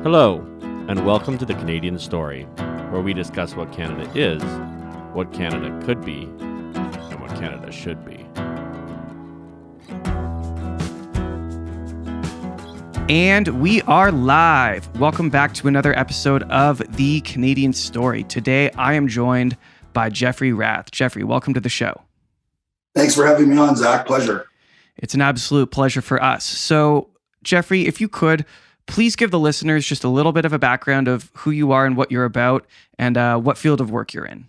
Hello, and welcome to the Canadian Story, where we discuss what Canada is, what Canada could be, and what Canada should be. And we are live. Welcome back to another episode of The Canadian Story. Today, I am joined by Jeffrey Rath. Jeffrey, welcome to the show. Thanks for having me on, Zach. Pleasure. It's an absolute pleasure for us. So, Jeffrey, if you could, please give the listeners just a little bit of a background of who you are and what you're about and what field of work you're in.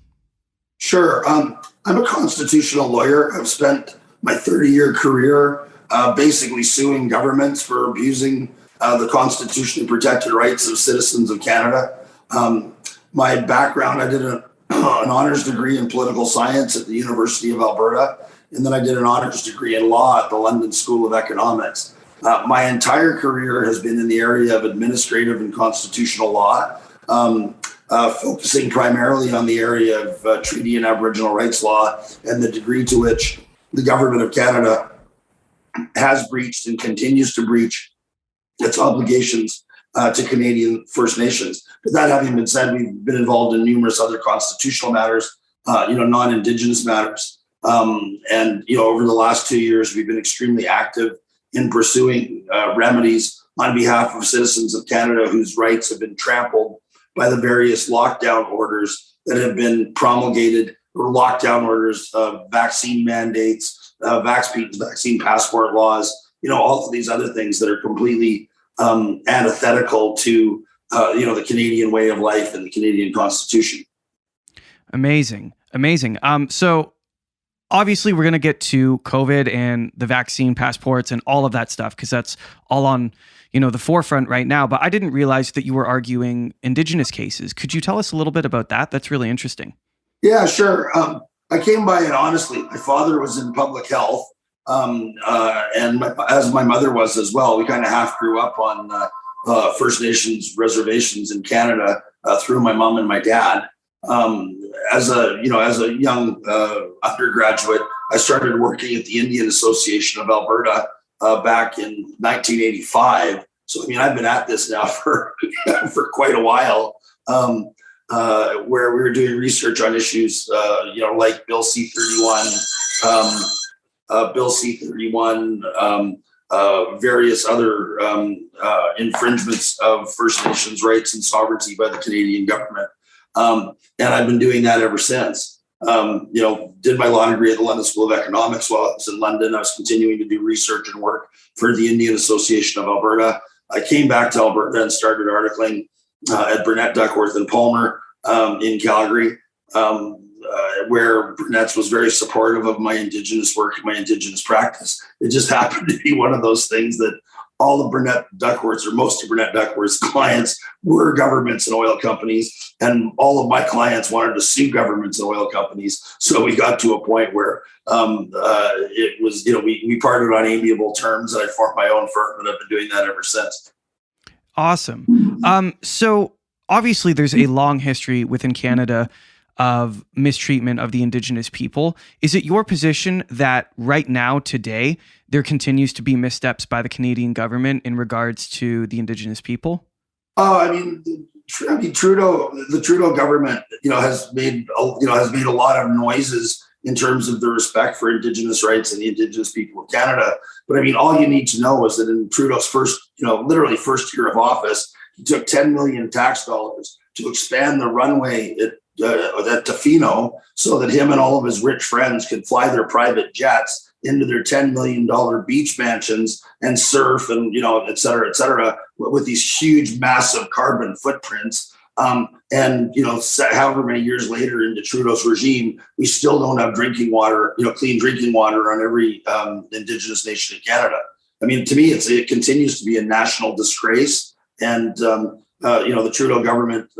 Sure. I'm a constitutional lawyer. I've spent my 30-year career basically suing governments for abusing the constitutionally protected rights of citizens of Canada. My background, I did an honors degree in political science at the University of Alberta, and then I did an honors degree in law at the London School of Economics. My entire career has been in the area of administrative and constitutional law, focusing primarily on the area of treaty and Aboriginal rights law and the degree to which the government of Canada has breached and continues to breach its obligations to Canadian First Nations. But that having been said, we've been involved in numerous other constitutional matters, non-Indigenous matters. And over the last 2 years, we've been extremely active in pursuing remedies on behalf of citizens of Canada whose rights have been trampled by the various lockdown orders that have been promulgated, or lockdown orders, vaccine mandates, vaccine passport laws, all of these other things that are completely antithetical to, the Canadian way of life and the Canadian Constitution. Amazing. So obviously, we're going to get to COVID and the vaccine passports and all of that stuff because that's all on, the forefront right now. But I didn't realize that you were arguing Indigenous cases. Could you tell us a little bit about that? That's really interesting. Yeah, sure. I came by it honestly. My father was in public health, and as my mother was as well. We kind of half grew up on First Nations reservations in Canada through my mom and my dad. As a young undergraduate, I started working at the Indian Association of Alberta back in 1985. So, I've been at this now for quite a while, where we were doing research on issues, like Bill C-31, various other infringements of First Nations rights and sovereignty by the Canadian government. And I've been doing that ever since. Did my law degree at the London School of Economics while I was in London. I was continuing to do research and work for the Indian Association of Alberta. I came back to Alberta and started articling at Burnett, Duckworth, and Palmer in Calgary, where Burnett's was very supportive of my Indigenous work and my Indigenous practice. It just happened to be one of those things that all of Burnett Duckworth's, or most of Burnett Duckworth's clients, were governments and oil companies, and all of my clients wanted to sue governments and oil companies. So we got to a point where it was, we parted on amiable terms, and I formed my own firm, and I've been doing that ever since. Awesome. So obviously, there's a long history within Canada of mistreatment of the Indigenous people. Is it your position that right now, today, there continues to be missteps by the Canadian government in regards to the Indigenous people? The Trudeau government, has made a lot of noises in terms of the respect for Indigenous rights and the Indigenous people of Canada. But all you need to know is that in Trudeau's first year of office, he took 10 million tax dollars to expand the runway at Tofino so that him and all of his rich friends could fly their private jets into their $10 million beach mansions and surf and, et cetera, with these huge, massive carbon footprints. However many years later into Trudeau's regime, we still don't have drinking water, clean drinking water on every Indigenous nation in Canada. To me, it continues to be a national disgrace. And, the Trudeau government,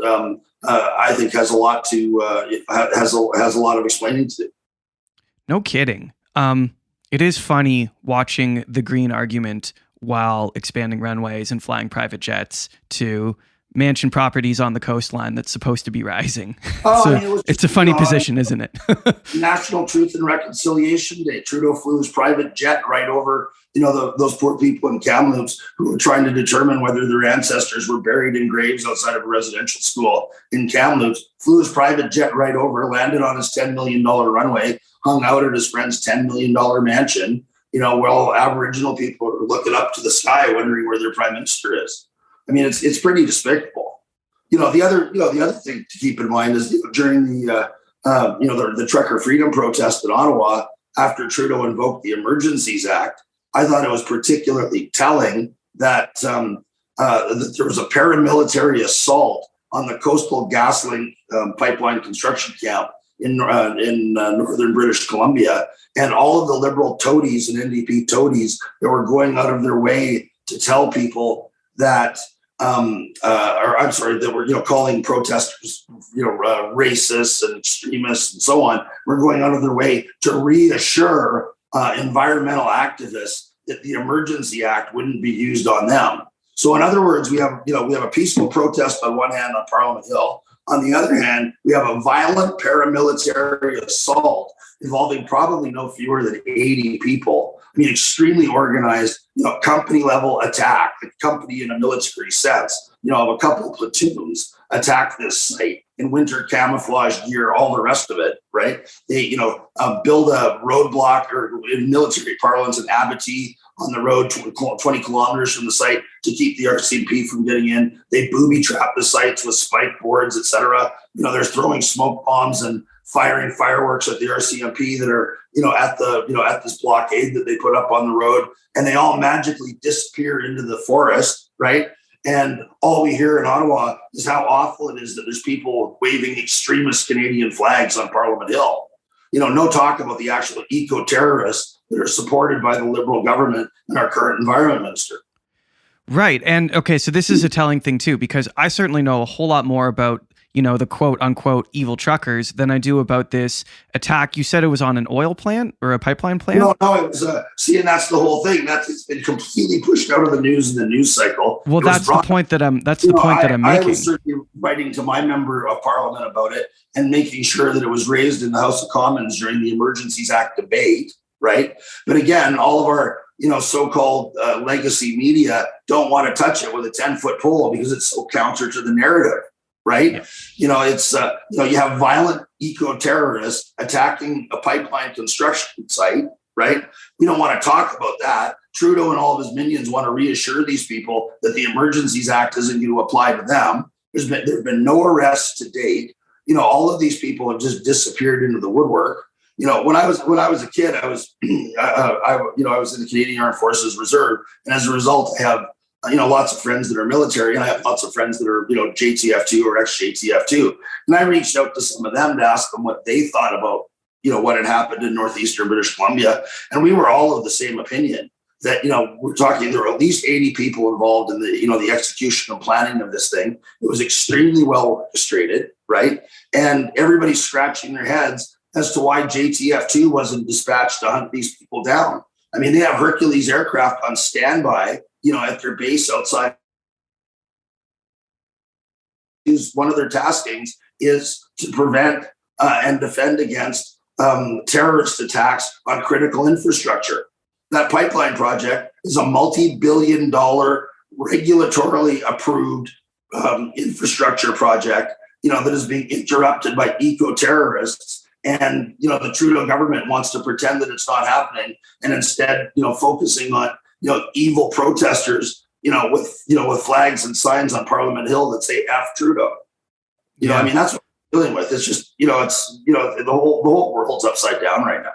I think, has a lot of explaining to do. No kidding. It is funny watching the green argument while expanding runways and flying private jets to mansion properties on the coastline that's supposed to be rising. Oh, So I mean, it was it's just, a funny position, isn't it? National Truth and Reconciliation Day. Trudeau flew his private jet right over, those poor people in Kamloops who were trying to determine whether their ancestors were buried in graves outside of a residential school in Kamloops. Flew his private jet right over, landed on his $10 million runway, hung out at his friend's $10 million mansion. While Aboriginal people are looking up to the sky, wondering where their prime minister is. I mean, it's pretty despicable. The other thing to keep in mind is during the Trucker Freedom protest in Ottawa after Trudeau invoked the Emergencies Act, I thought it was particularly telling that that there was a paramilitary assault on the Coastal GasLink pipeline construction camp in northern British Columbia, and all of the Liberal toadies and NDP toadies that were going out of their way to tell people that, that were calling protesters racists and extremists and so on, were going out of their way to reassure environmental activists that the Emergency Act wouldn't be used on them. So in other words, we have a peaceful protest on one hand on Parliament Hill. On the other hand, we have a violent paramilitary assault involving probably no fewer than 80 people. I mean, extremely organized, company level attack, a company in a military sense, of a couple of platoons attack this site in winter camouflage gear, all the rest of it, right? They, build a roadblock, or in military parlance, an abattis on the road 20 kilometers from the site to keep the RCMP from getting in. They booby trap the sites with spike boards, etc. They're throwing smoke bombs and firing fireworks at the RCMP that are, at this blockade that they put up on the road, and they all magically disappear into the forest, right? And all we hear in Ottawa is how awful it is that there's people waving extremist Canadian flags on Parliament Hill. No talk about the actual eco-terrorists that are supported by the Liberal government and our current environment minister. Right. And okay, so this is a telling thing too, because I certainly know a whole lot more about, the quote unquote evil truckers than I do about this attack. You said it was on an oil plant or a pipeline plant? No, it was, and that's the whole thing. It's been completely pushed out of the news in the news cycle. Well, that's the point that I'm making. I was certainly writing to my member of Parliament about it and making sure that it was raised in the House of Commons during the Emergencies Act debate, right? But again, all of our so-called legacy media don't want to touch it with a 10-foot pole because it's so counter to the narrative, right? Yeah. You have violent eco-terrorists attacking a pipeline construction site, right? We don't want to talk about that. Trudeau and all of his minions want to reassure these people that the Emergencies Act isn't going to apply to them. There have been no arrests to date. All of these people have just disappeared into the woodwork. When I was a kid, I was I was in the Canadian Armed Forces Reserve, and as a result, I have lots of friends that are military, and I have lots of friends that are JTF2 or ex-JTF2, and I reached out to some of them to ask them what they thought about what had happened in northeastern British Columbia, and we were all of the same opinion that we're talking there were at least 80 people involved in the execution and planning of this thing. It was extremely well orchestrated, right? And everybody's scratching their heads as to why JTF2 wasn't dispatched to hunt these people down. I mean, they have Hercules aircraft on standby, at their base outside. One of their taskings is to prevent and defend against terrorist attacks on critical infrastructure. That pipeline project is a multi-billion-dollar, regulatorily approved infrastructure project, that is being interrupted by eco-terrorists. And, the Trudeau government wants to pretend that it's not happening, and instead, focusing on, evil protesters, with flags and signs on Parliament Hill that say F Trudeau. I mean, that's what we're dealing with. It's just, the whole world's upside down right now.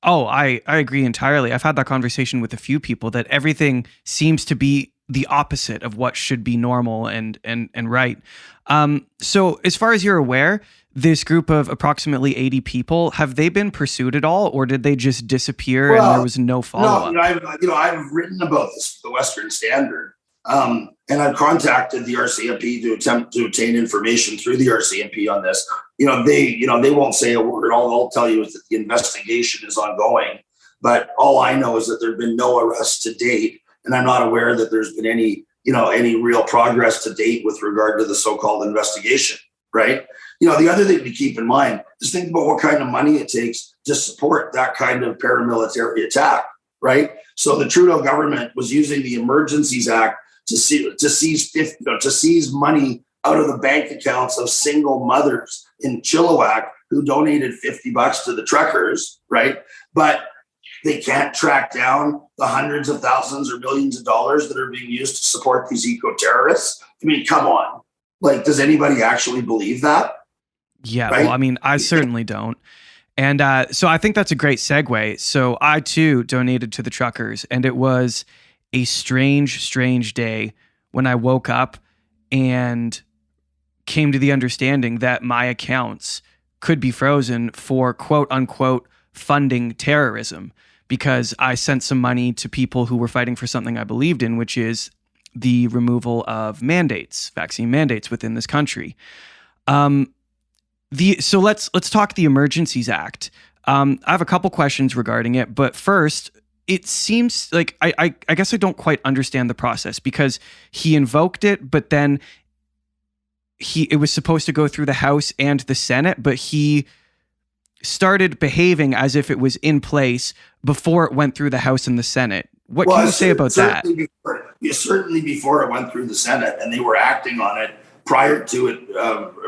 Oh, I agree entirely. I've had that conversation with a few people that everything seems to be the opposite of what should be normal and right. So as far as you're aware, this group of approximately 80 people, have they been pursued at all, or did they just disappear and there was no follow-up? No, I've written about this for the Western Standard, and I've contacted the RCMP to attempt to obtain information through the RCMP on this. They won't say a word. All they'll tell you is that the investigation is ongoing. But all I know is that there have been no arrests to date, and I'm not aware that there's been any any real progress to date with regard to the so-called investigation, right? The other thing to keep in mind is think about what kind of money it takes to support that kind of paramilitary attack, right? So the Trudeau government was using the Emergencies Act to seize money out of the bank accounts of single mothers in Chilliwack who donated $50 to the truckers, right? But they can't track down the hundreds of thousands or millions of dollars that are being used to support these eco-terrorists. I mean, come on. Like, does anybody actually believe that? Yeah, right? well, I mean, I certainly don't. And so I think that's a great segue. So I, too, donated to the truckers, and it was a strange, strange day when I woke up and came to the understanding that my accounts could be frozen for quote unquote funding terrorism, because I sent some money to people who were fighting for something I believed in, which is the removal of mandates, vaccine mandates within this country. So let's talk the Emergencies Act. I have a couple questions regarding it, but first, it seems like I guess I don't quite understand the process, because he invoked it, but then it was supposed to go through the House and the Senate, but he started behaving as if it was in place before it went through the House and the Senate. What can you say about that? Certainly before it went through the Senate, and they were acting on it prior to it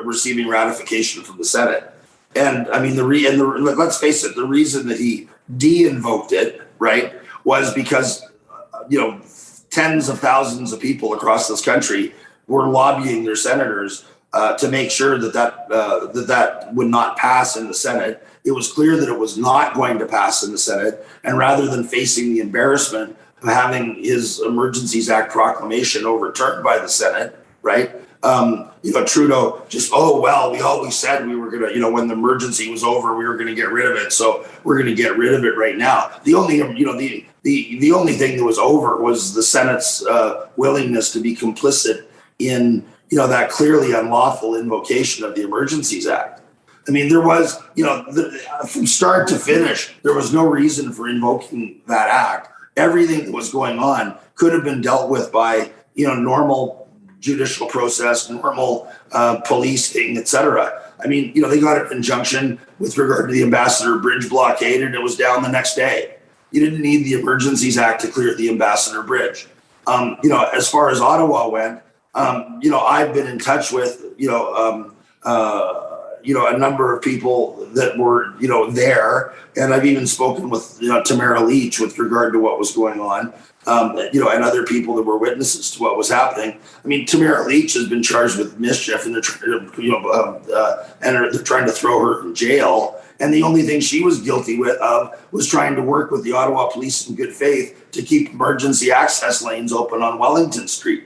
receiving ratification from the Senate. And I mean, let's face it, the reason that he de-invoked it, right, was because tens of thousands of people across this country were lobbying their senators to make sure that would not pass in the Senate. It was clear that it was not going to pass in the Senate, and rather than facing the embarrassment of having his Emergencies Act proclamation overturned by the Senate, right? Trudeau just, we always said we were going to, when the emergency was over, we were going to get rid of it. So we're going to get rid of it right now. The only, the only thing that was over was the Senate's willingness to be complicit in, that clearly unlawful invocation of the Emergencies Act. I mean, there was, from start to finish, there was no reason for invoking that act. Everything that was going on could have been dealt with by, normal judicial process, normal policing, et cetera. I mean, they got an injunction with regard to the Ambassador Bridge blockade, and it was down the next day. You didn't need the Emergencies Act to clear the Ambassador Bridge. As far as Ottawa went, I've been in touch with, a number of people that were, there, and I've even spoken with, Tamara Leach with regard to what was going on. And other people that were witnesses to what was happening. I mean, Tamara Leach has been charged with mischief, and they're trying to, they're trying to throw her in jail. And the only thing she was guilty of was trying to work with the Ottawa police in good faith to keep emergency access lanes open on Wellington Street.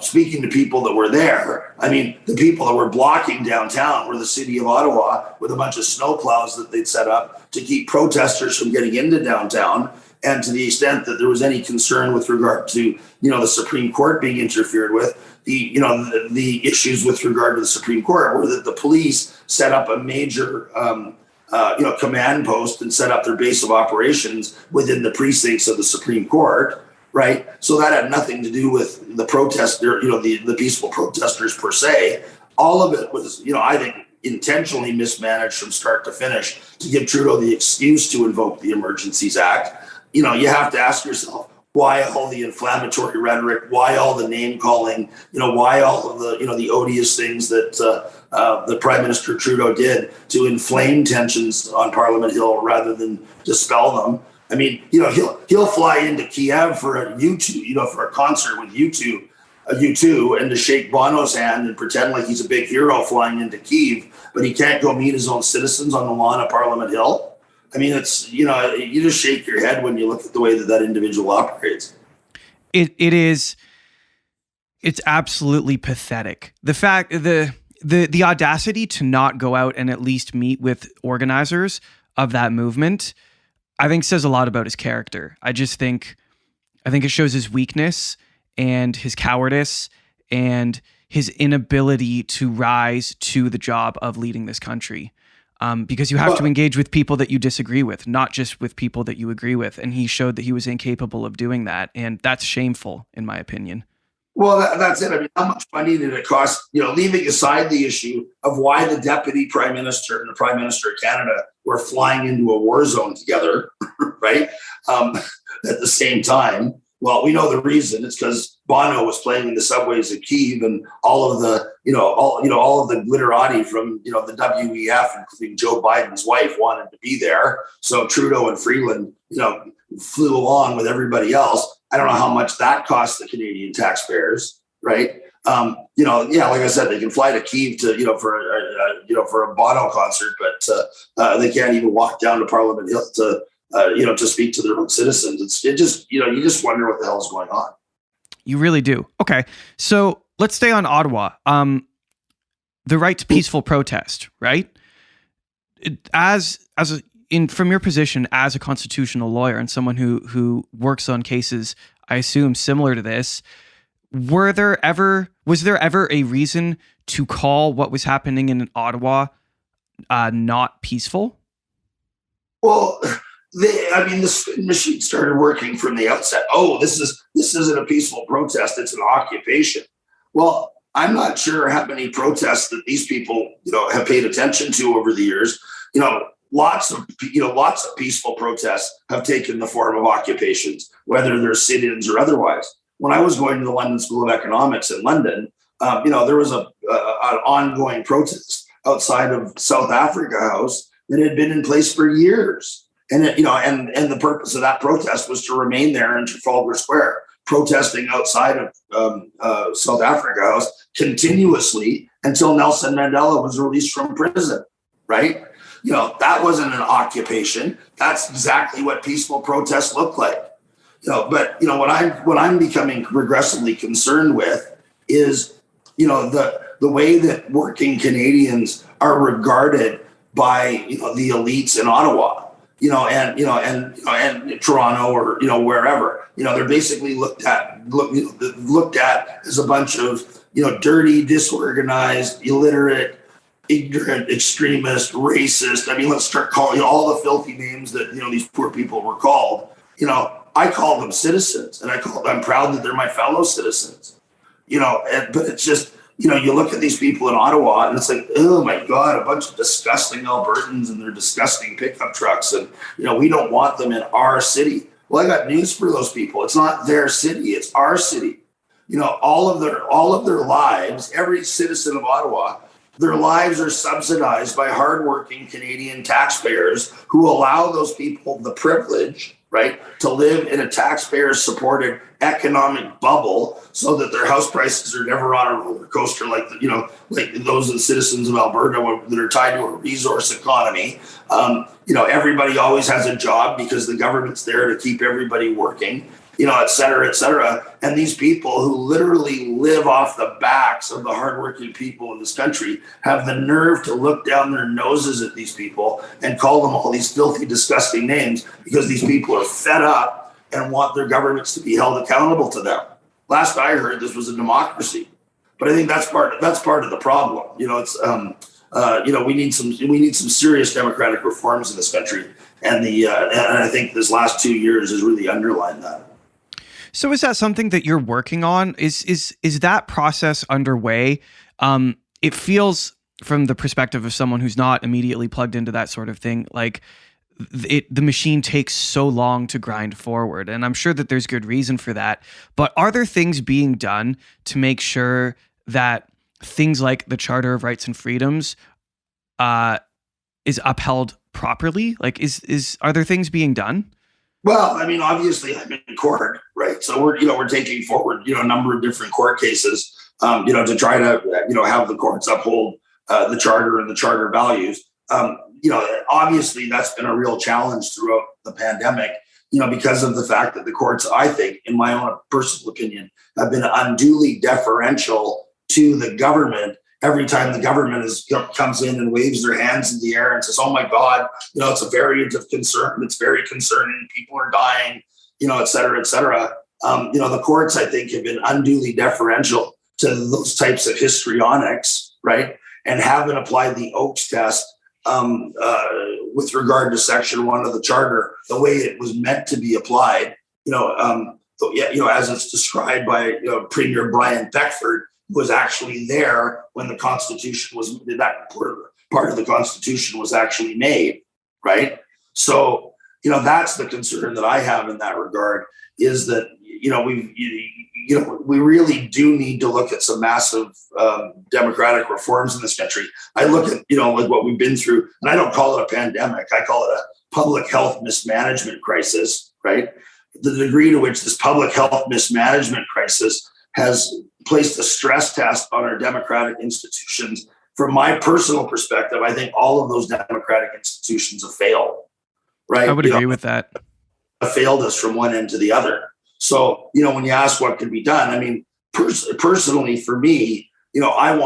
Speaking to people that were there, I mean, the people that were blocking downtown were the city of Ottawa with a bunch of snowplows that they'd set up to keep protesters from getting into downtown. And to the extent that there was any concern with regard to, the Supreme Court being interfered with, the issues with regard to the Supreme Court were that the police set up a major, command post and set up their base of operations within the precincts of the Supreme Court, right? So that had nothing to do with the protester, the peaceful protesters per se. All of it was, I think, intentionally mismanaged from start to finish to give Trudeau the excuse to invoke the Emergencies Act. You have to ask yourself, why all the inflammatory rhetoric? Why all the name calling? Why all of the, the odious things that the Prime Minister Trudeau did to inflame tensions on Parliament Hill rather than dispel them? I mean, he'll fly into Kiev for a U2, for a concert with U2, and to shake Bono's hand and pretend like he's a big hero flying into Kiev, but he can't go meet his own citizens on the lawn of Parliament Hill. I mean, it's, you just shake your head when you look at the way that individual operates. It's absolutely pathetic. The fact, the audacity to not go out and at least meet with organizers of that movement, I think says a lot about his character. I think it shows his weakness and his cowardice and his inability to rise to the job of leading this country. Because you have to engage with people that you disagree with, not just with people that you agree with. And he showed that he was incapable of doing that. And that's shameful, in my opinion. Well, that's it. I mean, how much money did it cost? Leaving aside the issue of why the deputy prime minister and the prime minister of Canada were flying into a war zone together, right? At the same time. Well, we know the reason. It's because Bono was playing in the subways of Kyiv, and all of the, all of the glitterati from, the WEF, including Joe Biden's wife, wanted to be there. So Trudeau and Freeland, flew along with everybody else. I don't know how much that cost the Canadian taxpayers, right? Like I said, they can fly to Kyiv to, for a Bono concert, but they can't even walk down to Parliament Hill to speak to their own citizens. You just wonder what the hell is going on. You really do. Okay. So let's stay on Ottawa. The right to peaceful protest, right? From your position as a constitutional lawyer and someone who works on cases, I assume similar to this, was there ever a reason to call what was happening in Ottawa not peaceful? Well, the machine started working from the outset. Oh, this isn't a peaceful protest; it's an occupation. Well, I'm not sure how many protests that these people, have paid attention to over the years. Lots of peaceful protests have taken the form of occupations, whether they're sit-ins or otherwise. When I was going to the London School of Economics in London, there was an ongoing protest outside of South Africa House that had been in place for years. And and the purpose of that protest was to remain there in Trafalgar Square, protesting outside of South Africa House continuously until Nelson Mandela was released from prison, right? That wasn't an occupation. That's exactly what peaceful protests look like. But what I'm becoming regressively concerned with is, the way that working Canadians are regarded by the elites in Ottawa. And Toronto or wherever, they're basically looked at as a bunch of dirty, disorganized, illiterate, ignorant, extremist, racist. I mean, let's start calling all the filthy names that these poor people were called. I call them citizens, and I'm proud that they're my fellow citizens. But it's just. You look at these people in Ottawa and it's like, oh my God, a bunch of disgusting Albertans and their disgusting pickup trucks. And, we don't want them in our city. Well, I got news for those people. It's not their city. It's our city. All of their lives, every citizen of Ottawa, their lives are subsidized by hardworking Canadian taxpayers who allow those people the privilege, right, to live in a taxpayer-supported economic bubble so that their house prices are never on a roller coaster like those of the citizens of Alberta that are tied to a resource economy. Everybody always has a job because the government's there to keep everybody working, et cetera, et cetera. And these people who literally live off the backs of the hardworking people in this country have the nerve to look down their noses at these people and call them all these filthy, disgusting names because these people are fed up and want their governments to be held accountable to them. Last I heard, this was a democracy, but I think that's part of the problem. We need some serious democratic reforms in this country, and I think this last 2 years has really underlined that. So is that something that you're working on? Is that process underway? It feels, from the perspective of someone who's not immediately plugged into that sort of thing, like the machine takes so long to grind forward. And I'm sure that there's good reason for that. But are there things being done to make sure that things like the Charter of Rights and Freedoms is upheld properly? Like, are there things being done? Well, I mean, obviously I'm in court, right? So we're taking forward, a number of different court cases, to try to, have the courts uphold the charter and the charter values. Obviously that's been a real challenge throughout the pandemic, because of the fact that the courts, I think, in my own personal opinion, have been unduly deferential to the government. Every time the government comes in and waves their hands in the air and says, oh my God, it's a variant of concern. It's very concerning. People are dying, et cetera, et cetera. The courts, I think, have been unduly deferential to those types of histrionics, right? And haven't applied the Oakes test with regard to Section 1 of the Charter the way it was meant to be applied. as it's described by Premier Brian Beckford, who was actually there when the Constitution was, that part of the Constitution was actually made, right? So, that's the concern that I have in that regard, is that, we really do need to look at some massive democratic reforms in this country. I look at, like what we've been through, and I don't call it a pandemic. I call it a public health mismanagement crisis, right? The degree to which this public health mismanagement crisis has placed a stress test on our democratic institutions. From my personal perspective, I think all of those democratic institutions have failed, right? I would agree with that. Have failed us from one end to the other. So, when you ask what can be done, I mean, personally for me, I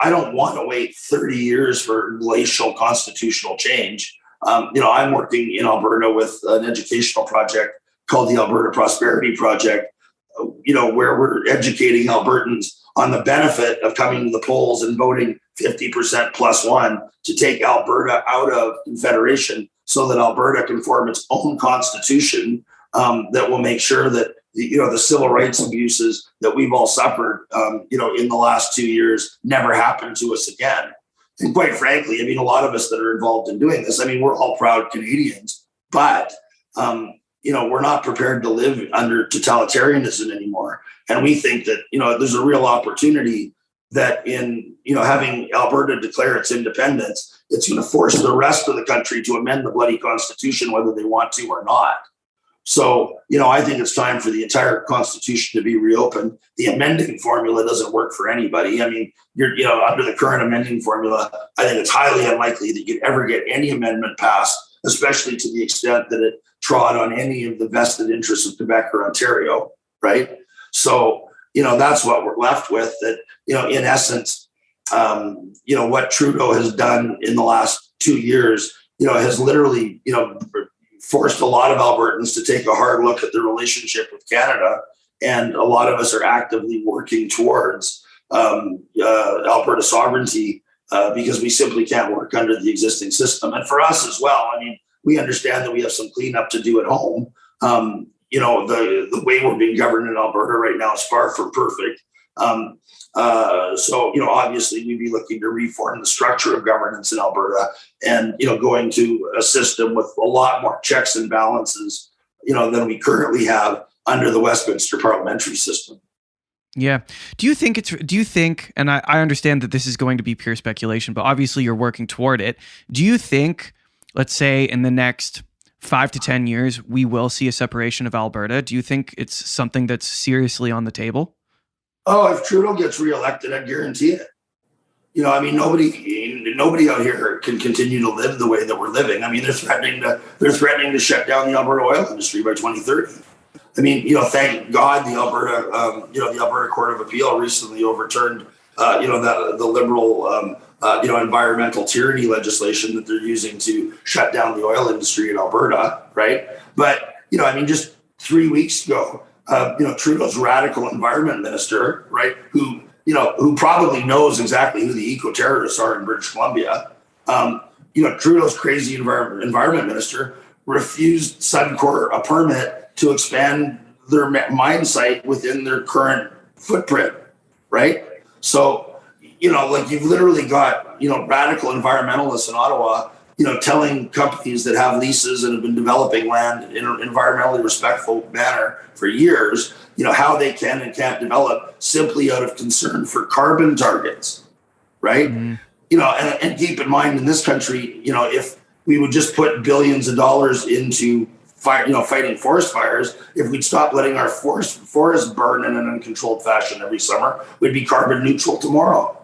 don't want to wait 30 years for glacial constitutional change. I'm working in Alberta with an educational project called the Alberta Prosperity Project, where we're educating Albertans on the benefit of coming to the polls and voting 50% plus one to take Alberta out of Confederation, so that Alberta can form its own constitution that will make sure that the civil rights abuses that we've all suffered, in the last 2 years never happen to us again. And quite frankly, I mean, a lot of us that are involved in doing this, I mean, we're all proud Canadians, but we're not prepared to live under totalitarianism anymore. And we think that, there's a real opportunity that in, having Alberta declare its independence, it's going to force the rest of the country to amend the bloody Constitution, whether they want to or not. So, I think it's time for the entire Constitution to be reopened. The amending formula doesn't work for anybody. I mean, under the current amending formula, I think it's highly unlikely that you'd ever get any amendment passed, especially to the extent that it trod on any of the vested interests of Quebec or Ontario, right? So, that's what we're left with, that, in essence, what Trudeau has done in the last 2 years, has literally, forced a lot of Albertans to take a hard look at their relationship with Canada. And a lot of us are actively working towards Alberta sovereignty because we simply can't work under the existing system. And for us as well, I mean, we understand that we have some cleanup to do at home. The way we're being governed in Alberta right now is far from perfect. So, obviously we'd be looking to reform the structure of governance in Alberta and, going to a system with a lot more checks and balances, than we currently have under the Westminster parliamentary system. Yeah. Do you think, and I understand that this is going to be pure speculation, but obviously you're working toward it. Do you think, let's say in the next 5 to 10 years, we will see a separation of Alberta? Do you think it's something that's seriously on the table? Oh, if Trudeau gets reelected, I guarantee it. Nobody out here can continue to live the way that we're living. I mean, they're threatening to shut down the Alberta oil industry by 2030. I mean, thank God the Alberta Court of Appeal recently overturned, the liberal, environmental tyranny legislation that they're using to shut down the oil industry in Alberta, right? But, just 3 weeks ago, Trudeau's radical environment minister, right, who probably knows exactly who the eco-terrorists are in British Columbia, Trudeau's crazy environment minister refused Suncor a permit to expand their mine site within their current footprint, right? So, you've literally got, radical environmentalists in Ottawa, telling companies that have leases and have been developing land in an environmentally respectful manner for years, how they can and can't develop simply out of concern for carbon targets, right? Mm-hmm. And keep in mind in this country, if we would just put billions of dollars into fighting forest fires, if we'd stop letting our forests burn in an uncontrolled fashion every summer, we'd be carbon neutral tomorrow.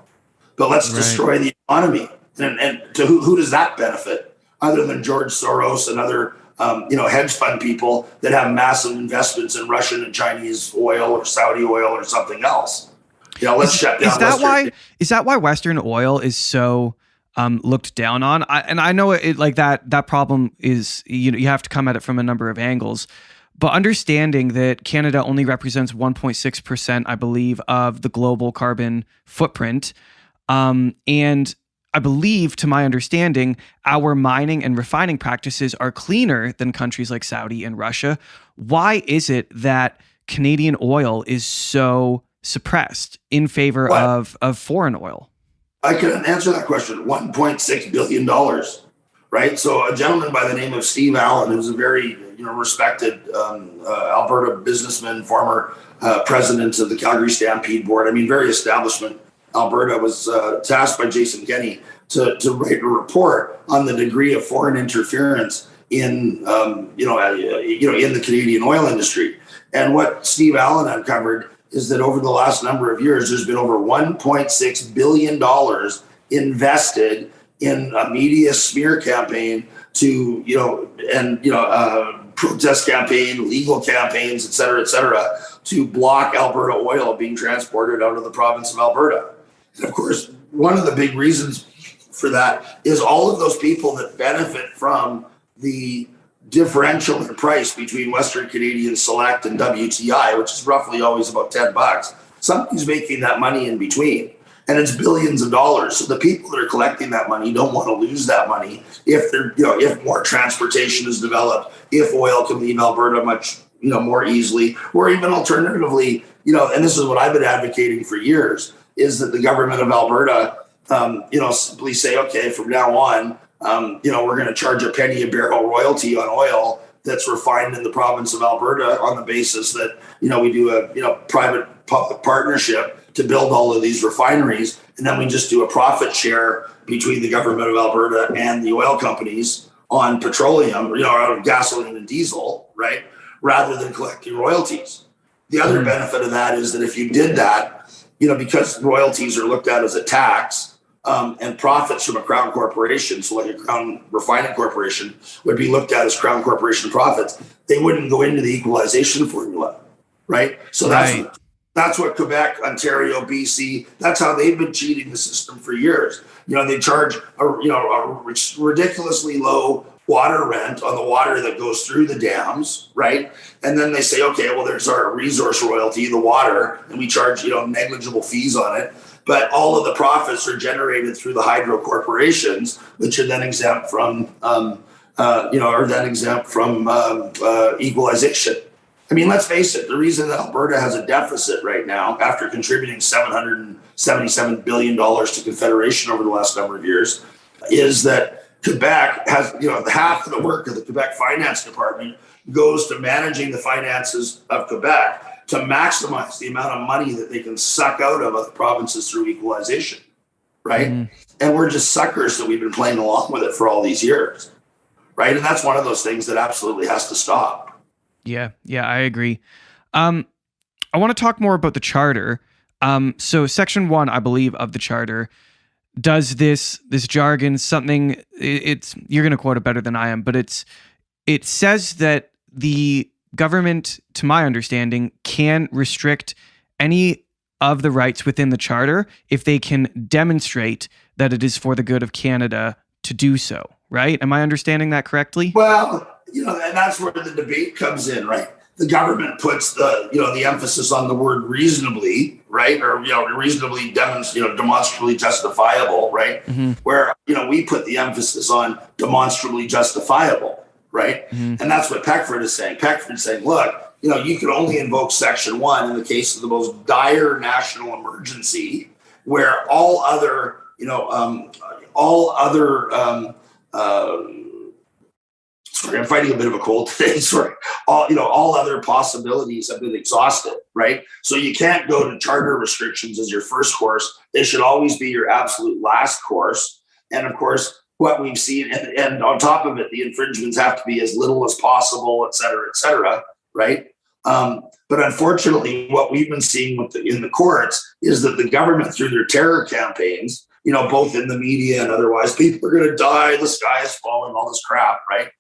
But let's destroy the economy. And to who does that benefit, other than George Soros and other hedge fund people that have massive investments in Russian and Chinese oil or Saudi oil or something else? Let's shut down. Is that why Western oil is so looked down on? I know it like that problem is you have to come at it from a number of angles. But understanding that Canada only represents 1.6%, I believe, of the global carbon footprint, and I believe, to my understanding, our mining and refining practices are cleaner than countries like Saudi and Russia. Why is it that Canadian oil is so suppressed in favor of foreign oil? I can answer that question. $1.6 billion, right? So a gentleman by the name of Steve Allen, who's a very respected Alberta businessman, former president of the Calgary Stampede Board. I mean, very establishment. Alberta was tasked by Jason Kenney to write a report on the degree of foreign interference in in the Canadian oil industry. And what Steve Allen uncovered is that over the last number of years, there's been over $1.6 billion invested in a media smear campaign to, protest campaign, legal campaigns, et cetera, to block Alberta oil being transported out of the province of Alberta. And of course, one of the big reasons for that is all of those people that benefit from the differential in price between Western Canadian Select and WTI, which is roughly always about $10. Somebody's making that money in between, and it's billions of dollars. So the people that are collecting that money don't want to lose that money if they're, if more transportation is developed, if oil can leave Alberta much, more easily, or even alternatively, and this is what I've been advocating for years, is that the government of Alberta, simply say, okay, from now on, we're going to charge a penny a barrel royalty on oil that's refined in the province of Alberta on the basis that, we do a, private-public partnership to build all of these refineries. And then we just do a profit share between the government of Alberta and the oil companies on petroleum, out of gasoline and diesel, right? Rather than collecting royalties. The other benefit of that is that if you did that, because royalties are looked at as a tax, and profits from a Crown corporation, so like a Crown refining corporation, would be looked at as Crown corporation profits. They wouldn't go into the equalization formula, right? So that's what Quebec, Ontario, BC, that's how they've been cheating the system for years. They charge a ridiculously low water rent on the water that goes through the dams, right? And then they say, okay, well, there's our resource royalty, the water, and we charge negligible fees on it. But all of the profits are generated through the hydro corporations, which are then exempt from, equalization. I mean, let's face it. The reason that Alberta has a deficit right now, after contributing $777 billion to Confederation over the last number of years, is that Quebec has, half of the work of the Quebec Finance Department goes to managing the finances of Quebec to maximize the amount of money that they can suck out of other provinces through equalization, right? And we're just suckers that we've been playing along with it for all these years, right? And that's one of those things that absolutely has to stop. Yeah, I agree. I want to talk more about the charter. So Section 1, I believe, of the charter does this jargon something. You're going to quote it better than I am, but it says that the government, to my understanding, can restrict any of the rights within the charter if they can demonstrate that it is for the good of Canada to do so, right? Am I understanding that correctly? Well, and that's where the debate comes in, right? The government puts the emphasis on the word reasonably, right? Or, reasonably demonstrably justifiable, right? Where, we put the emphasis on demonstrably justifiable. Right. And that's what Peckford is saying. Peckford's saying, look, you can only invoke Section 1 in the case of the most dire national emergency, where all other sorry, I'm fighting a bit of a cold today. Sorry. All other possibilities have been exhausted, right? So you can't go to charter restrictions as your first course. They should always be your absolute last course. And of course, what we've seen, and on top of it, the infringements have to be as little as possible, et cetera, right? But unfortunately, what we've been seeing in the courts is that the government, through their terror campaigns, both in the media and otherwise, people are going to die, the sky is falling, all this crap, right?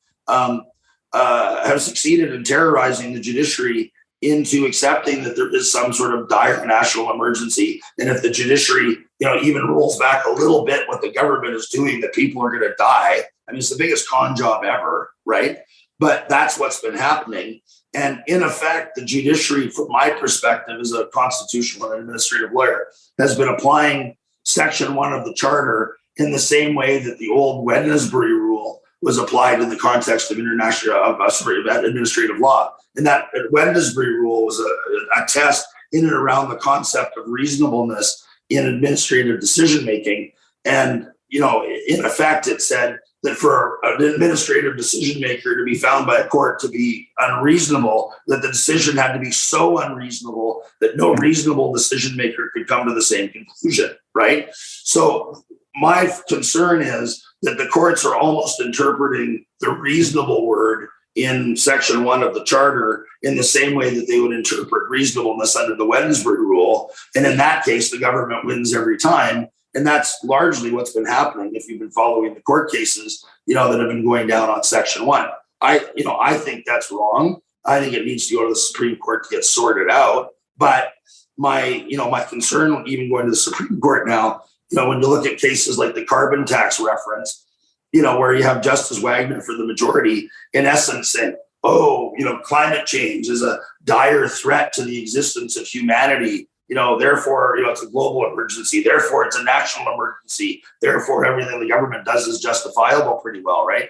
Have succeeded in terrorizing the judiciary into accepting that there is some sort of dire national emergency. And if the judiciary, even rolls back a little bit what the government is doing, that people are going to die. I mean, it's the biggest con job ever, right? But that's what's been happening. And in effect, the judiciary, from my perspective as a constitutional and administrative lawyer, has been applying Section 1 of the Charter in the same way that the old Wednesbury rule was applied in the context of administrative law. And that Wednesbury rule was a test in and around the concept of reasonableness in administrative decision making. And, in effect, it said that for an administrative decision maker to be found by a court to be unreasonable, that the decision had to be so unreasonable that no reasonable decision maker could come to the same conclusion, right? So my concern is that the courts are almost interpreting the reasonable word in Section 1 of the Charter in the same way that they would interpret reasonableness under the Wednesbury rule. And in that case, the government wins every time. And that's largely what's been happening if you've been following the court cases, that have been going down on Section 1. I think that's wrong. I think it needs to go to the Supreme Court to get sorted out. But my concern, even going to the Supreme Court now, when you look at cases like the carbon tax reference, where you have Justice Wagner for the majority, in essence saying, climate change is a dire threat to the existence of humanity. Therefore, it's a global emergency. Therefore, it's a national emergency. Therefore, everything the government does is justifiable pretty well, right?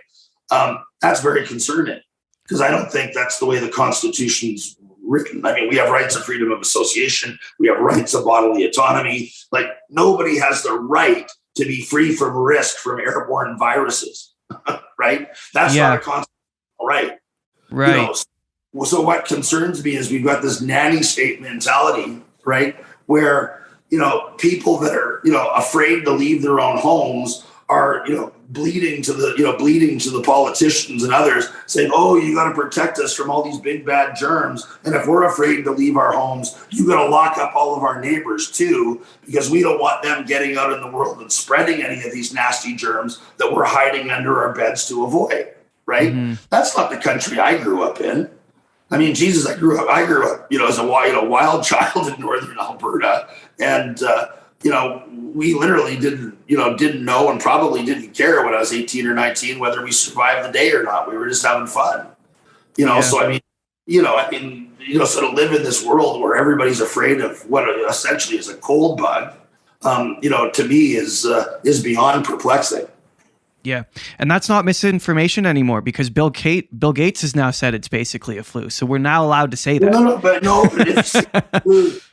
That's very concerning because I don't think that's the way the Constitution's written. I mean, we have rights of freedom of association. We have rights of bodily autonomy. Like, nobody has the right to be free from risk from airborne viruses, right? That's not a constitutional right. Right. So what concerns me is we've got this nanny state mentality, right? Where, people that are, afraid to leave their own homes are, bleeding to the politicians and others saying, oh, you got to protect us from all these big bad germs. And if we're afraid to leave our homes, you got to lock up all of our neighbors too, because we don't want them getting out in the world and spreading any of these nasty germs that we're hiding under our beds to avoid. Right. Mm-hmm. That's not the country I grew up in. I mean, Jesus, I grew up, as a wild child in northern Alberta. And, we literally didn't know and probably didn't care when I was 18 or 19 whether we survived the day or not. We were just having fun, So I mean, so to live in this world where everybody's afraid of what essentially is a cold bug, to me is beyond perplexing. Yeah. And that's not misinformation anymore because Bill Gates has now said it's basically a flu. So we're now allowed to say that. But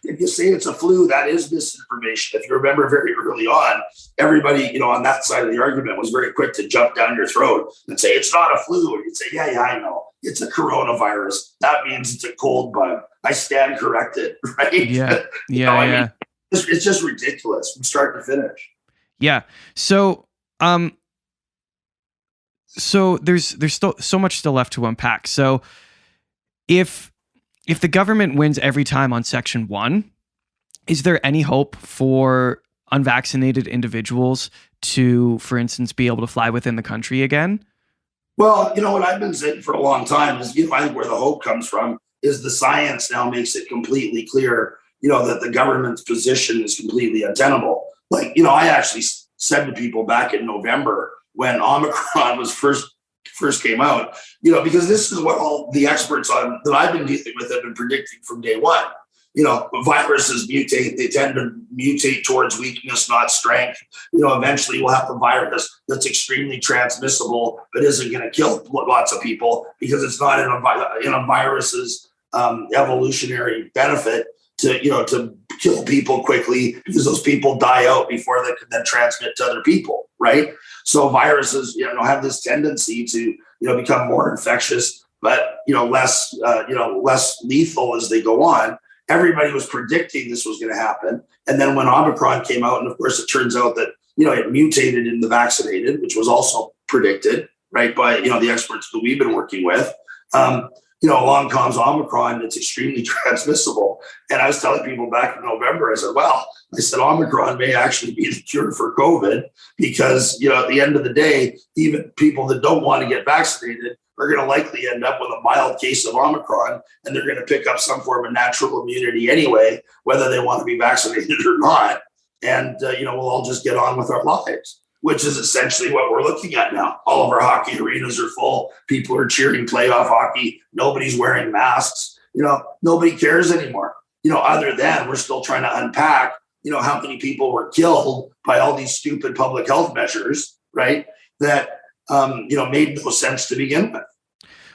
if you say it's a flu, that is misinformation. If you remember very early on, everybody, on that side of the argument was very quick to jump down your throat and say, it's not a flu. Or you'd say, yeah, I know. It's a coronavirus. That means it's a cold bug. I stand corrected, right? Yeah. I mean, it's just ridiculous from start to finish. Yeah. So there's still so much still left to unpack. So if the government wins every time on Section 1, is there any hope for unvaccinated individuals to, for instance, be able to fly within the country again? Well, what I've been saying for a long time is, I think where the hope comes from is the science now makes it completely clear, that the government's position is completely untenable. Like, I actually said to people back in November, when Omicron was first came out, because this is what all the experts that I've been dealing with have been predicting from day one. Viruses mutate; they tend to mutate towards weakness, not strength. Eventually we'll have a virus that's extremely transmissible, but isn't going to kill lots of people because it's not in a virus's evolutionary benefit to kill people quickly because those people die out before they can then transmit to other people, right? So viruses, have this tendency to, become more infectious, but less lethal as they go on. Everybody was predicting this was going to happen, and then when Omicron came out, and of course it turns out that it mutated in the vaccinated, which was also predicted, right, by the experts that we've been working with. Along comes Omicron, it's extremely transmissible. And I was telling people back in November, I said, Omicron may actually be the cure for COVID because, at the end of the day, even people that don't want to get vaccinated are going to likely end up with a mild case of Omicron, and they're going to pick up some form of natural immunity anyway, whether they want to be vaccinated or not. And, we'll all just get on with our lives, which is essentially what we're looking at now. All of our hockey arenas are full. People are cheering playoff hockey. Nobody's wearing masks. Nobody cares anymore. Other than we're still trying to unpack, how many people were killed by all these stupid public health measures, right? That, made no sense to begin with.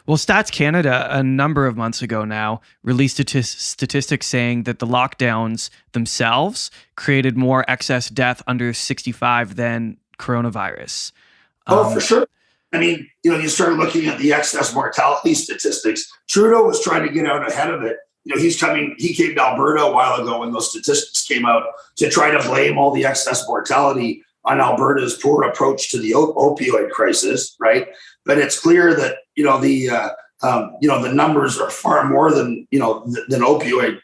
Well, Stats Canada, a number of months ago now, released statistics saying that the lockdowns themselves created more excess death under 65 than coronavirus. Oh, for sure. I mean, you start looking at the excess mortality statistics. Trudeau was trying to get out ahead of it. He came to Alberta a while ago when those statistics came out to try to blame all the excess mortality on Alberta's poor approach to the opioid crisis, right? But it's clear that the numbers are far more than opioid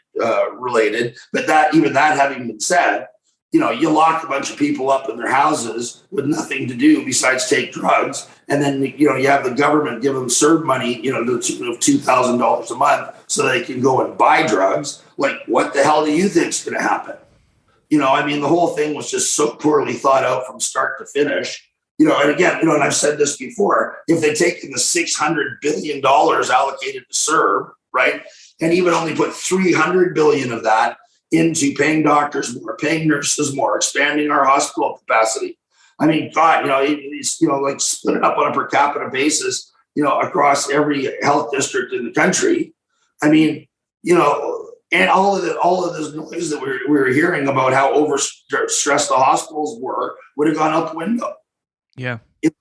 related. But that having been said, you lock a bunch of people up in their houses with nothing to do besides take drugs, and then you have the government give them CERB money, to the tune of $2,000 a month, so they can go and buy drugs. Like, what the hell do you think's going to happen? The whole thing was just so poorly thought out from start to finish. And again, and I've said this before, if they'd taken the $600 billion allocated to CERB, right, and even only put $300 billion of that into paying doctors more, paying nurses more, expanding our hospital capacity. I mean, God, like split it up on a per capita basis, across every health district in the country. I mean, and all of this noise that we were hearing about how overstressed the hospitals would have gone out the window. Yeah.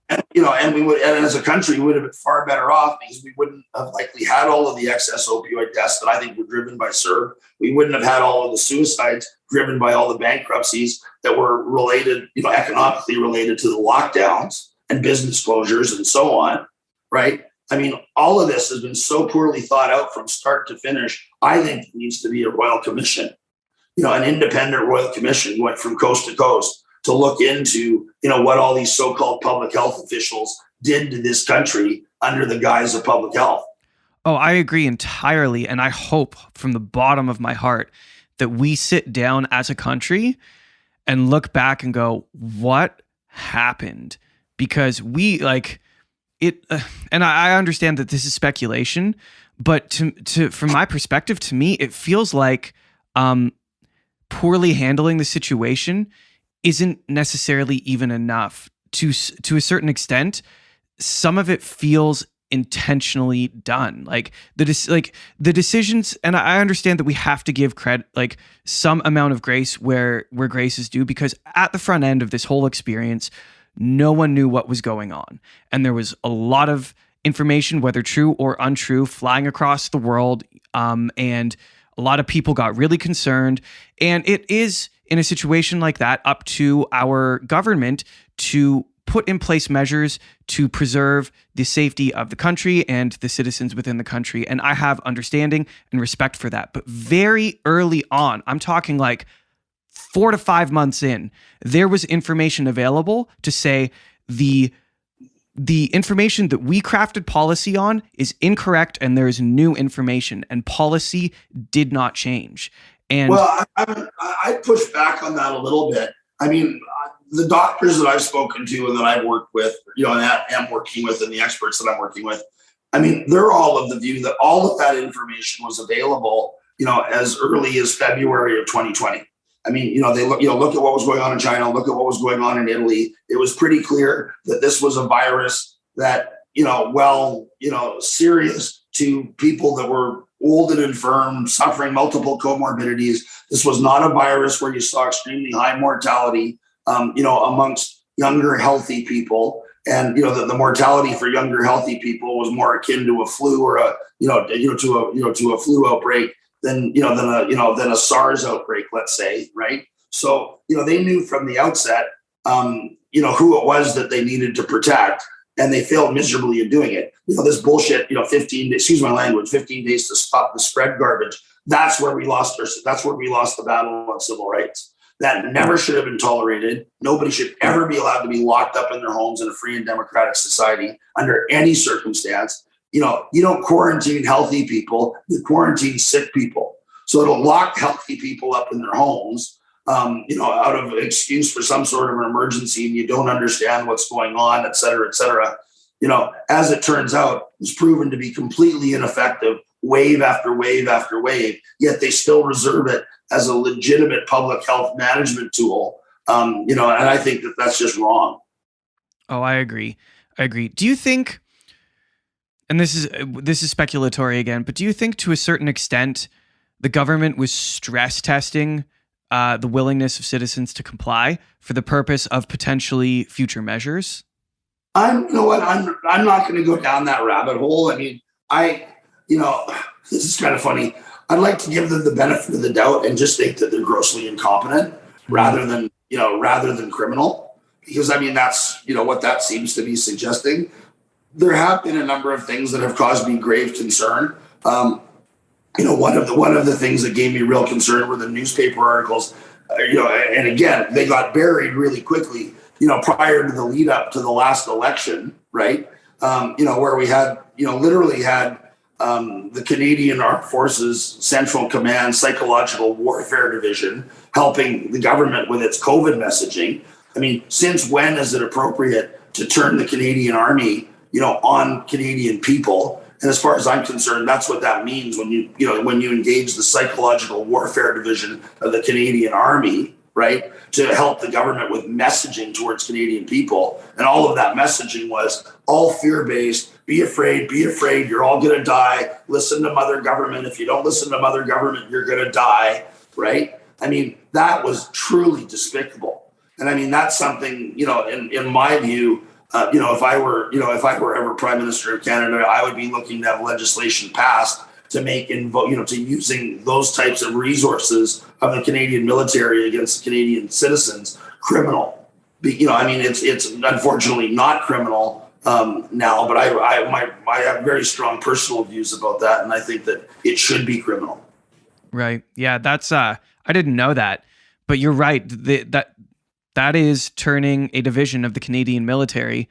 And we would, and as a country, we would have been far better off because we wouldn't have likely had all of the excess opioid deaths that I think were driven by CERB. We wouldn't have had all of the suicides driven by all the bankruptcies that were related, economically related to the lockdowns and business closures and so on, right? I mean, all of this has been so poorly thought out from start to finish. I think it needs to be a royal commission, an independent royal commission went from coast to coast to look into, what all these so-called public health officials did to this country under the guise of public health. Oh, I agree entirely. And I hope from the bottom of my heart that we sit down as a country and look back and go, what happened? Because we and I understand that this is speculation, but from my perspective, to me, it feels like poorly handling the situation isn't necessarily even enough. To a certain extent, some of it feels intentionally done. Like the decisions, and I understand that we have to give credit, like some amount of grace where grace is due, because at the front end of this whole experience, no one knew what was going on, and there was a lot of information, whether true or untrue, flying across the world, and a lot of people got really concerned. And it is, in a situation like that, up to our government to put in place measures to preserve the safety of the country and the citizens within the country. And I have understanding and respect for that. But very early on, I'm talking like 4 to 5 months in, there was information available to say the information that we crafted policy on is incorrect, and there is new information, and policy did not change. And well, I push back on that a little bit. I mean, the doctors that I've spoken to and that I've worked with, and that I'm working with, and the experts that I'm working with, I mean, they're all of the view that all of that information was available, as early as February of 2020. I mean, they look at what was going on in China, look at what was going on in Italy. It was pretty clear that this was a virus that, serious to people that were old and infirm, suffering multiple comorbidities. This was not a virus where you saw extremely high mortality, amongst younger, healthy people. And, the mortality for younger, healthy people was more akin to a flu or to a flu outbreak than a SARS outbreak, let's say, right? So, they knew from the outset, who it was that they needed to protect, and they failed miserably in doing it. This bullshit, 15 days to stop the spread garbage. That's where we lost the battle on civil rights. That never should have been tolerated. Nobody should ever be allowed to be locked up in their homes in a free and democratic society under any circumstance. You don't quarantine healthy people, you quarantine sick people. So it'll lock healthy people up in their homes, out of excuse for some sort of an emergency, and you don't understand what's going on, et cetera, et cetera. As it turns out, it's proven to be completely ineffective, wave after wave after wave, yet they still reserve it as a legitimate public health management tool. And I think that that's just wrong. Oh, I agree. Do you think And this is speculatory again, but do you think to a certain extent the government was stress testing the willingness of citizens to comply for the purpose of potentially future measures? You know what? I'm not going to go down that rabbit hole. I mean, this is kind of funny. I'd like to give them the benefit of the doubt and just think that they're grossly incompetent rather than criminal, because I mean, that's, what that seems to be suggesting. There have been a number of things that have caused me grave concern. One of the things that gave me real concern were the newspaper articles, and again, they got buried really quickly, prior to the lead up to the last election, right? Where we had, literally had the Canadian Armed Forces Central Command Psychological Warfare Division helping the government with its COVID messaging. I mean, since when is it appropriate to turn the Canadian Army, on Canadian people? And as far as I'm concerned, that's what that means when you engage the Psychological Warfare Division of the Canadian Army, right, to help the government with messaging towards Canadian people. And all of that messaging was all fear-based. Be afraid, you're all going to die. Listen to Mother Government. If you don't listen to Mother Government, you're going to die, right? I mean, that was truly despicable. And I mean, that's something, in my view, if I were ever Prime Minister of Canada, I would be looking to have legislation passed to make to using those types of resources of the Canadian military against Canadian citizens criminal. It's unfortunately not criminal now, but I have very strong personal views about that, and I think that it should be criminal. Right. Yeah, that's I didn't know that, but you're right. That is turning a division of the Canadian military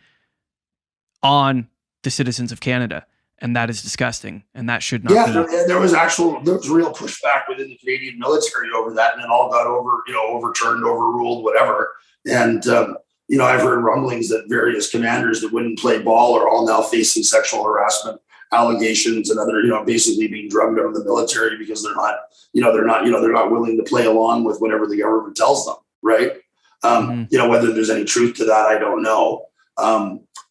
on the citizens of Canada, and that is disgusting, and that should not be. Yeah, there was real pushback within the Canadian military over that, and it all got overturned, overruled, whatever. And I've heard rumblings that various commanders that wouldn't play ball are all now facing sexual harassment allegations and other, basically being drugged out of the military because they're not willing to play along with whatever the government tells them, right? Whether there's any truth to that, I don't know.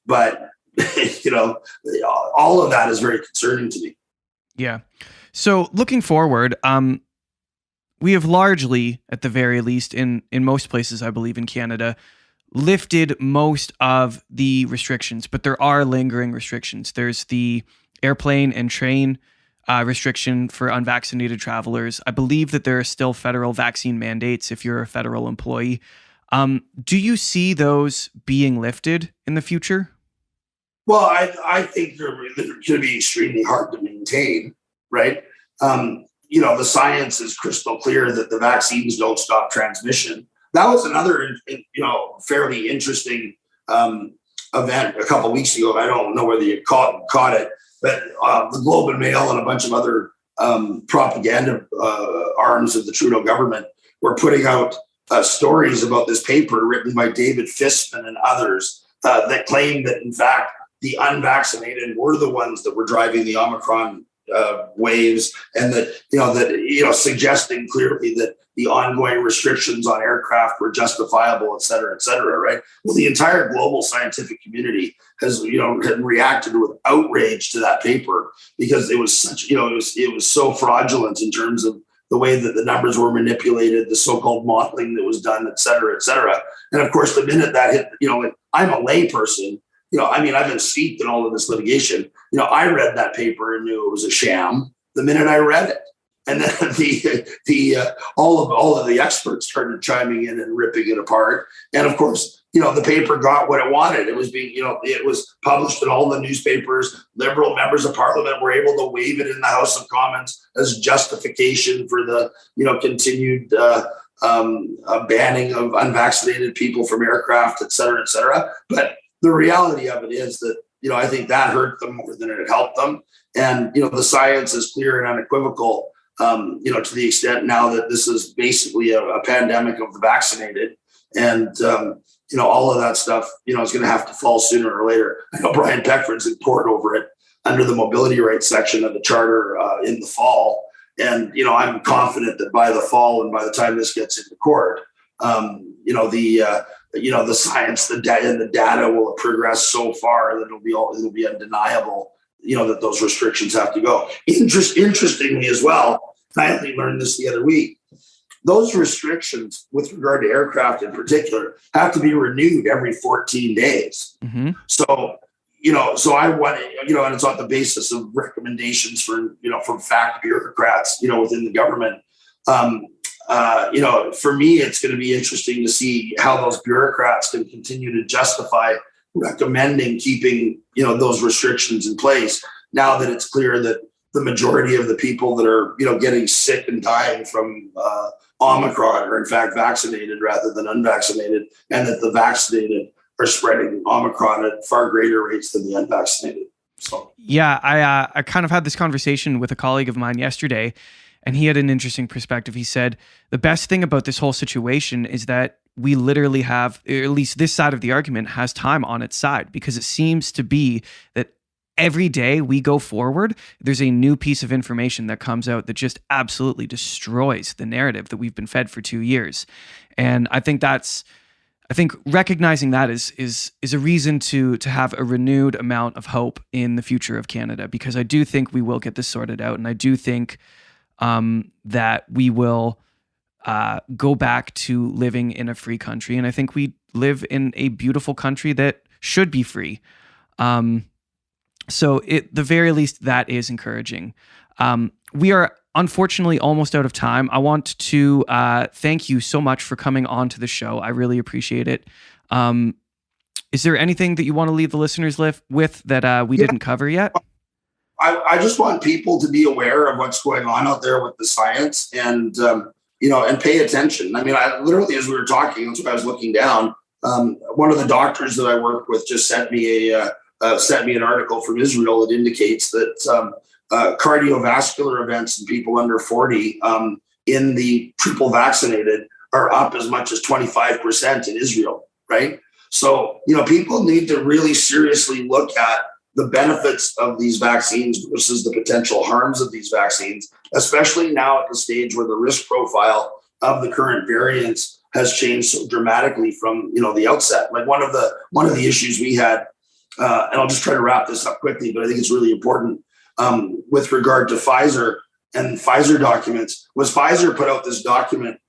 But all of that is very concerning to me. Yeah. So looking forward, we have largely, at the very least, in most places, I believe, in Canada, lifted most of the restrictions, but there are lingering restrictions. There's the airplane and train restriction for unvaccinated travelers. I believe that there are still federal vaccine mandates if you're a federal employee. Do you see those being lifted in the future? Well, I think they're going to be extremely hard to maintain, right? The science is crystal clear that the vaccines don't stop transmission. That was another, fairly interesting event a couple of weeks ago. I don't know whether you caught it, but the Globe and Mail and a bunch of other propaganda arms of the Trudeau government were putting out stories about this paper written by David Fistman and others that claimed that, in fact, the unvaccinated were the ones that were driving the Omicron waves, and that suggesting clearly that the ongoing restrictions on aircraft were justifiable, et cetera, right? Well, the entire global scientific community has had reacted with outrage to that paper because it was such it was so fraudulent in terms of the way that the numbers were manipulated, the so-called modeling that was done, et cetera, et cetera. And of course, the minute that hit, I'm a lay person. I've been steeped in all of this litigation. I read that paper and knew it was a sham the minute I read it. And then all of the experts started chiming in and ripping it apart. And of course, the paper got what it wanted. It was it was published in all the newspapers. Liberal members of Parliament were able to wave it in the House of Commons as justification for the continued banning of unvaccinated people from aircraft, et cetera, et cetera. But the reality of it is that, I think that hurt them more than it helped them. And, the science is clear and unequivocal, to the extent now that this is basically a pandemic of the vaccinated. And, all of that stuff, is going to have to fall sooner or later. I know Brian Peckford's in court over it under the mobility rights section of the charter in the fall. And, I'm confident that by the fall and by the time this gets into court, the science, the data will have progressed so far that it'll be undeniable, that those restrictions have to go. Interestingly as well, I only learned this the other week. Those restrictions with regard to aircraft in particular have to be renewed every 14 days. Mm-hmm. So, so I want, and it's on the basis of recommendations from fact bureaucrats, within the government. For me, it's going to be interesting to see how those bureaucrats can continue to justify recommending keeping, those restrictions in place now that it's clear that the majority of the people that are, getting sick and dying from Omicron are in fact vaccinated rather than unvaccinated, and that the vaccinated are spreading Omicron at far greater rates than the unvaccinated. So yeah, I kind of had this conversation with a colleague of mine yesterday, and he had an interesting perspective. He said the best thing about this whole situation is that we literally have, or at least this side of the argument has time on its side, because it seems to be that every day we go forward, there's a new piece of information that comes out that just absolutely destroys the narrative that we've been fed for 2 years. And I think recognizing that is a reason to have a renewed amount of hope in the future of Canada, because I do think we will get this sorted out, and I do think that we will go back to living in a free country, and I think we live in a beautiful country that should be free. So at the very least, that is encouraging. We are unfortunately almost out of time. I want to thank you so much for coming on to the show. I really appreciate it. Is there anything that you want to leave the listeners with that we didn't cover yet? I just want people to be aware of what's going on out there with the science, and and pay attention. I mean, I literally, as we were talking, that's what I was looking down. One of the doctors that I work with just sent me an article from Israel that indicates that cardiovascular events in people under 40 in the triple vaccinated are up as much as 25% in Israel, right? So, people need to really seriously look at the benefits of these vaccines versus the potential harms of these vaccines, especially now at the stage where the risk profile of the current variants has changed so dramatically from, the outset. Like one of the issues we had, and I'll just try to wrap this up quickly, but I think it's really important with regard to Pfizer and Pfizer Documents, was Pfizer put out this document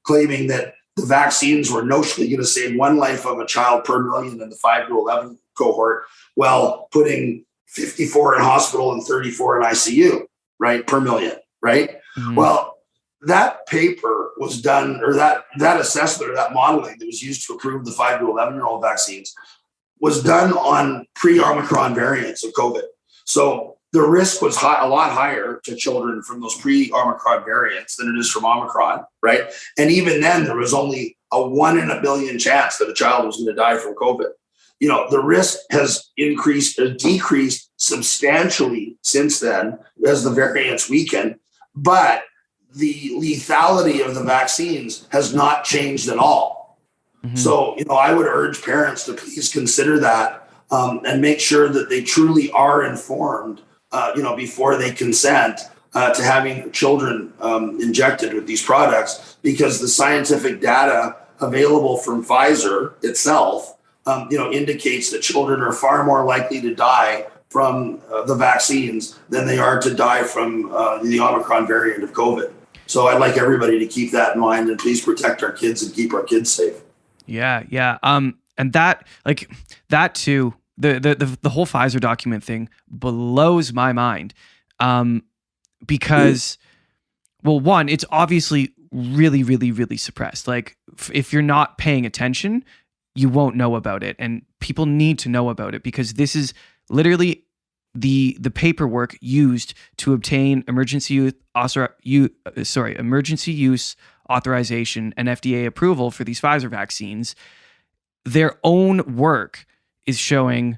claiming that the vaccines were notionally going to save one life of a child per million in the 5 to 11 cohort, while putting 54 in hospital and 34 in ICU, right, per million, right? Mm-hmm. Well, that paper was done, or that assessment or that modeling that was used to approve the 5 to 11-year-old vaccines was done on pre-Omicron variants of COVID. So the risk was a lot higher to children from those pre-Omicron variants than it is from Omicron, right? And even then, there was only a 1 in a billion chance that a child was going to die from COVID. The risk has decreased substantially since then as the variants weaken, but the lethality of the vaccines has not changed at all. Mm-hmm. So, I would urge parents to please consider that and make sure that they truly are informed, before they consent to having children injected with these products, because the scientific data available from Pfizer itself, indicates that children are far more likely to die from the vaccines than they are to die from the Omicron variant of COVID. So I'd like everybody to keep that in mind, and please protect our kids and keep our kids safe. Yeah. And that too, the whole Pfizer document thing blows my mind. Because, well, one, it's obviously really, really, really suppressed. Like if you're not paying attention, you won't know about it, and people need to know about it, because this is literally the paperwork used to obtain emergency use authorization and FDA approval for these Pfizer vaccines. Their own work is showing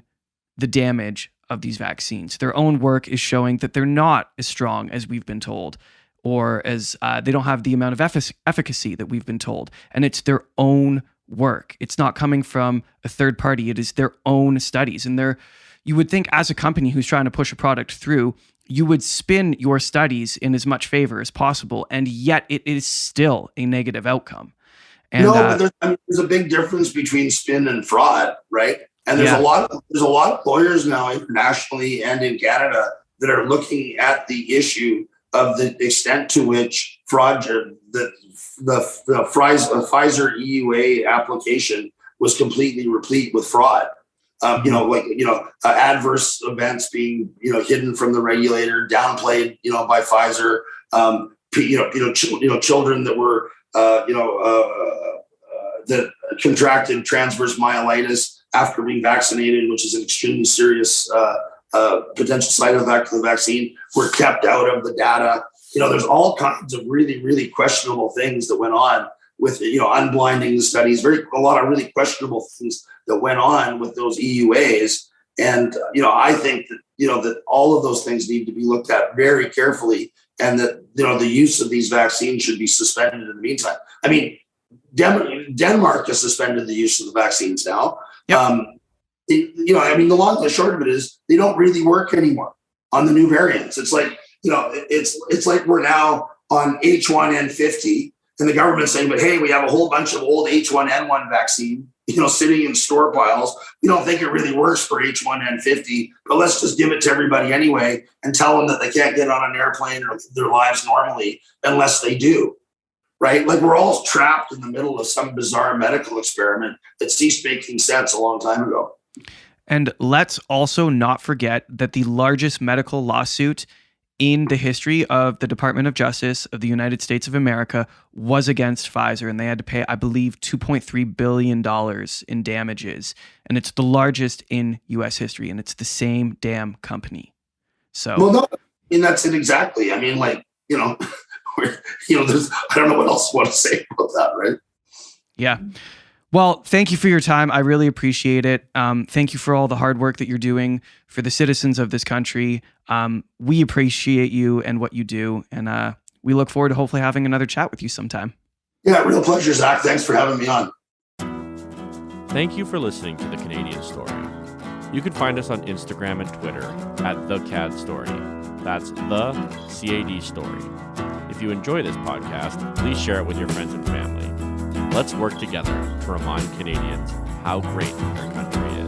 the damage of these vaccines. Their own work is showing that they're not as strong as we've been told, or as they don't have the amount of efficacy that we've been told. And it's their own work. It's not coming from a third party. It is their own studies. And you would think, as a company who's trying to push a product through, you would spin your studies in as much favor as possible, and yet it is still a negative outcome. And but there's a big difference between spin and fraud, right? And there's a lot of lawyers now internationally and in Canada that are looking at the issue of the extent to which the Pfizer EUA application was completely replete with fraud. Adverse events being hidden from the regulator, downplayed by Pfizer. Children that were that contracted transverse myelitis after being vaccinated, which is an extremely serious potential side effect of the vaccine, were kept out of the data. There's all kinds of really, really questionable things that went on with, unblinding the studies, a lot of really questionable things that went on with those EUAs. And, I think that, that all of those things need to be looked at very carefully, and that, the use of these vaccines should be suspended in the meantime. I mean, Denmark has suspended the use of the vaccines now. Yep. The long and the short of it is they don't really work anymore on the new variants. It's like, it's like we're now on H1N50 and the government's saying, but hey, we have a whole bunch of old H1N1 vaccine, sitting in store piles. We don't think it really works for H1N50, but let's just give it to everybody anyway and tell them that they can't get on an airplane or live their lives normally unless they do. Right? Like we're all trapped in the middle of some bizarre medical experiment that ceased making sense a long time ago. And let's also not forget that the largest medical lawsuit in the history of the Department of Justice of the United States of America was against Pfizer, and they had to pay, I believe, $2.3 billion in damages. And it's the largest in U.S. history, and it's the same damn company. So, well, no, that's it exactly. I mean, there's, I don't know what else I want to say about that, right? Yeah. Well, thank you for your time. I really appreciate it. Thank you for all the hard work that you're doing for the citizens of this country. We appreciate you and what you do, and we look forward to hopefully having another chat with you sometime. Yeah, real pleasure, Zach. Thanks for having me on. Thank you for listening to The Canadian Story. You can find us on Instagram and Twitter at TheCAD That's the CAD Story. If you enjoy this podcast, please share it with your friends and family. Let's work together to remind Canadians how great our country is.